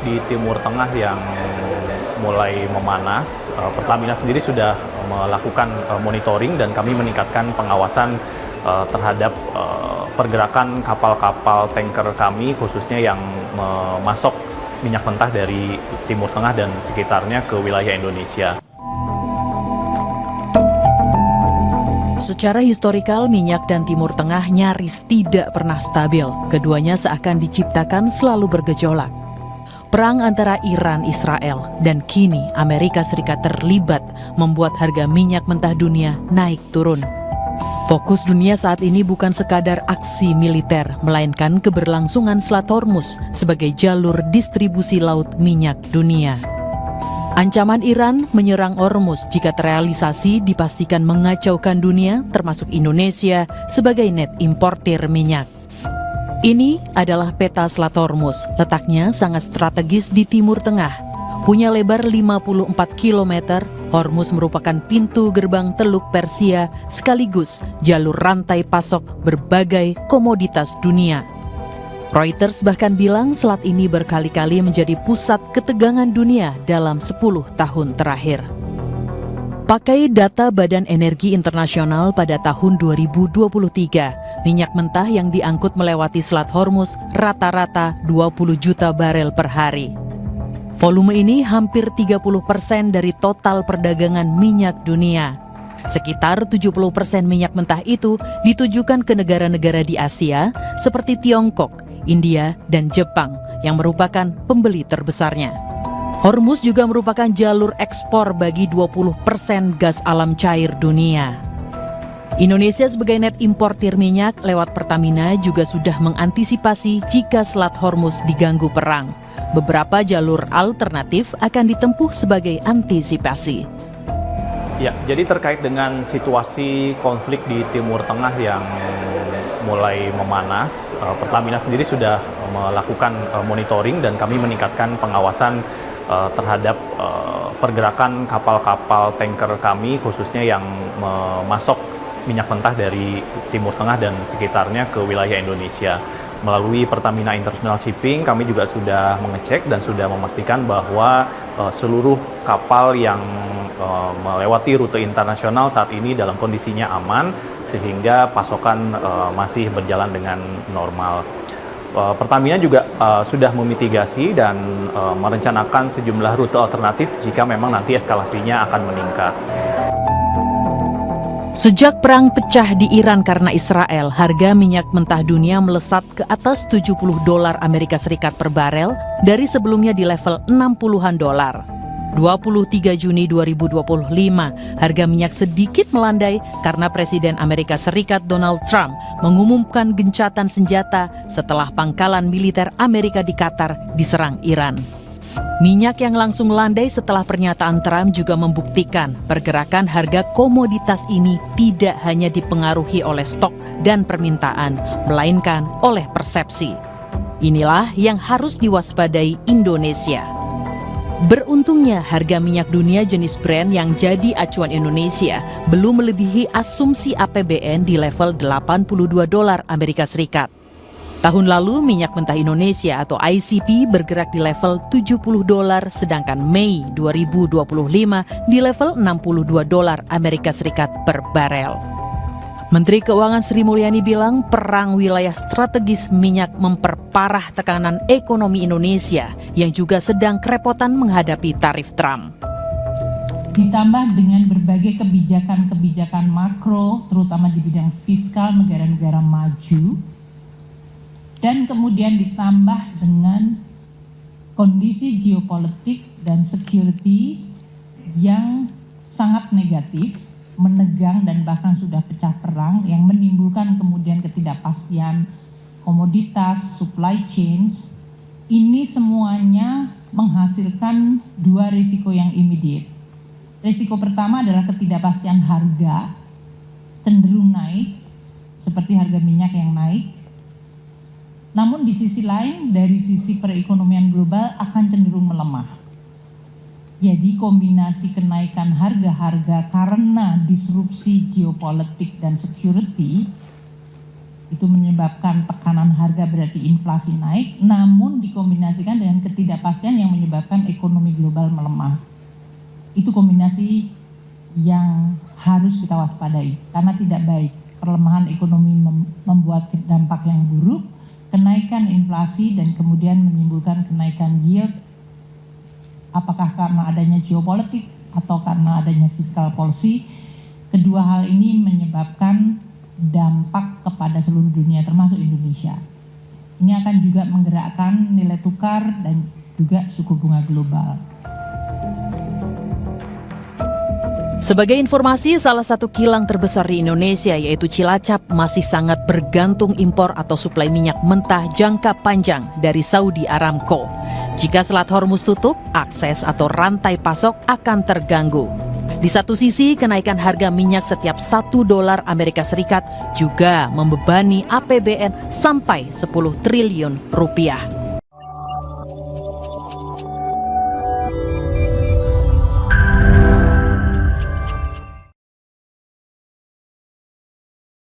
di Timur Tengah yang mulai memanas, Pertamina sendiri sudah melakukan monitoring dan kami meningkatkan pengawasan terhadap pergerakan kapal-kapal tanker kami, khususnya yang memasok minyak mentah dari Timur Tengah dan sekitarnya ke wilayah Indonesia. Secara historikal, minyak dan Timur Tengah nyaris tidak pernah stabil. Keduanya seakan diciptakan selalu bergejolak. Perang antara Iran-Israel dan kini Amerika Serikat terlibat membuat harga minyak mentah dunia naik turun. Fokus dunia saat ini bukan sekadar aksi militer, melainkan keberlangsungan Selat Hormuz sebagai jalur distribusi laut minyak dunia. Ancaman Iran menyerang Hormuz jika terrealisasi dipastikan mengacaukan dunia, termasuk Indonesia sebagai net importir minyak. Ini adalah peta Selat Hormuz, letaknya sangat strategis di Timur Tengah. Punya lebar 54 km, Hormuz merupakan pintu gerbang Teluk Persia sekaligus jalur rantai pasok berbagai komoditas dunia. Reuters bahkan bilang selat ini berkali-kali menjadi pusat ketegangan dunia dalam 10 tahun terakhir. Pakai data Badan Energi Internasional pada tahun 2023, minyak mentah yang diangkut melewati Selat Hormuz rata-rata 20 juta barel per hari. Volume ini hampir 30% dari total perdagangan minyak dunia. Sekitar 70% minyak mentah itu ditujukan ke negara-negara di Asia seperti Tiongkok, India, dan Jepang yang merupakan pembeli terbesarnya. Hormuz juga merupakan jalur ekspor bagi 20% gas alam cair dunia. Indonesia sebagai net importir minyak lewat Pertamina juga sudah mengantisipasi jika Selat Hormuz diganggu perang. Beberapa jalur alternatif akan ditempuh sebagai antisipasi. Ya, jadi terkait dengan situasi konflik di Timur Tengah yang mulai memanas, Pertamina sendiri sudah melakukan monitoring dan kami meningkatkan pengawasan terhadap pergerakan kapal-kapal tanker kami, khususnya yang memasok minyak mentah dari Timur Tengah dan sekitarnya ke wilayah Indonesia. Melalui Pertamina International Shipping, kami juga sudah mengecek dan sudah memastikan bahwa seluruh kapal yang melewati rute internasional saat ini dalam kondisinya aman, sehingga pasokan masih berjalan dengan normal. Pertamina juga sudah memitigasi dan merencanakan sejumlah rute alternatif jika memang nanti eskalasinya akan meningkat. Sejak perang pecah di Iran karena Israel, harga minyak mentah dunia melesat ke atas $70 Amerika Serikat per barel dari sebelumnya di level 60-an dolar. 23 Juni 2025, harga minyak sedikit melandai karena Presiden Amerika Serikat Donald Trump mengumumkan gencatan senjata setelah pangkalan militer Amerika di Qatar diserang Iran. Minyak yang langsung landai setelah pernyataan Trump juga membuktikan pergerakan harga komoditas ini tidak hanya dipengaruhi oleh stok dan permintaan, melainkan oleh persepsi. Inilah yang harus diwaspadai Indonesia. Beruntungnya harga minyak dunia jenis Brent yang jadi acuan Indonesia belum melebihi asumsi APBN di level $82 Amerika Serikat. Tahun lalu minyak mentah Indonesia atau ICP bergerak di level $70, sedangkan Mei 2025 di level $62 Amerika Serikat per barel. Menteri Keuangan Sri Mulyani bilang perang wilayah strategis minyak memperparah tekanan ekonomi Indonesia yang juga sedang kerepotan menghadapi tarif Trump. Ditambah dengan berbagai kebijakan-kebijakan makro, terutama di bidang fiskal negara-negara maju, dan kemudian ditambah dengan kondisi geopolitik dan security yang sangat negatif, menegang dan bahkan sudah pecah perang yang menimbulkan kemudian ketidakpastian komoditas, supply chains. Ini semuanya menghasilkan dua risiko yang immediate. Risiko pertama adalah ketidakpastian harga cenderung naik, seperti harga minyak yang naik. Namun di sisi lain, dari sisi perekonomian global akan cenderung melemah. Jadi kombinasi kenaikan harga-harga karena disrupsi geopolitik dan security itu menyebabkan tekanan harga berarti inflasi naik, namun dikombinasikan dengan ketidakpastian yang menyebabkan ekonomi global melemah. Itu kombinasi yang harus kita waspadai karena tidak baik. Perlemahan ekonomi membuat dampak yang buruk, kenaikan inflasi dan kemudian menimbulkan kenaikan yield, apakah karena adanya geopolitik atau karena adanya fiscal policy. Kedua hal ini menyebabkan dampak kepada seluruh dunia termasuk Indonesia. Ini akan juga menggerakkan nilai tukar dan juga suku bunga global. Sebagai informasi, salah satu kilang terbesar di Indonesia yaitu Cilacap masih sangat bergantung impor atau suplai minyak mentah jangka panjang dari Saudi Aramco. Jika Selat Hormuz tutup, akses atau rantai pasok akan terganggu. Di satu sisi, kenaikan harga minyak setiap $1 Amerika Serikat juga membebani APBN sampai 10 triliun rupiah.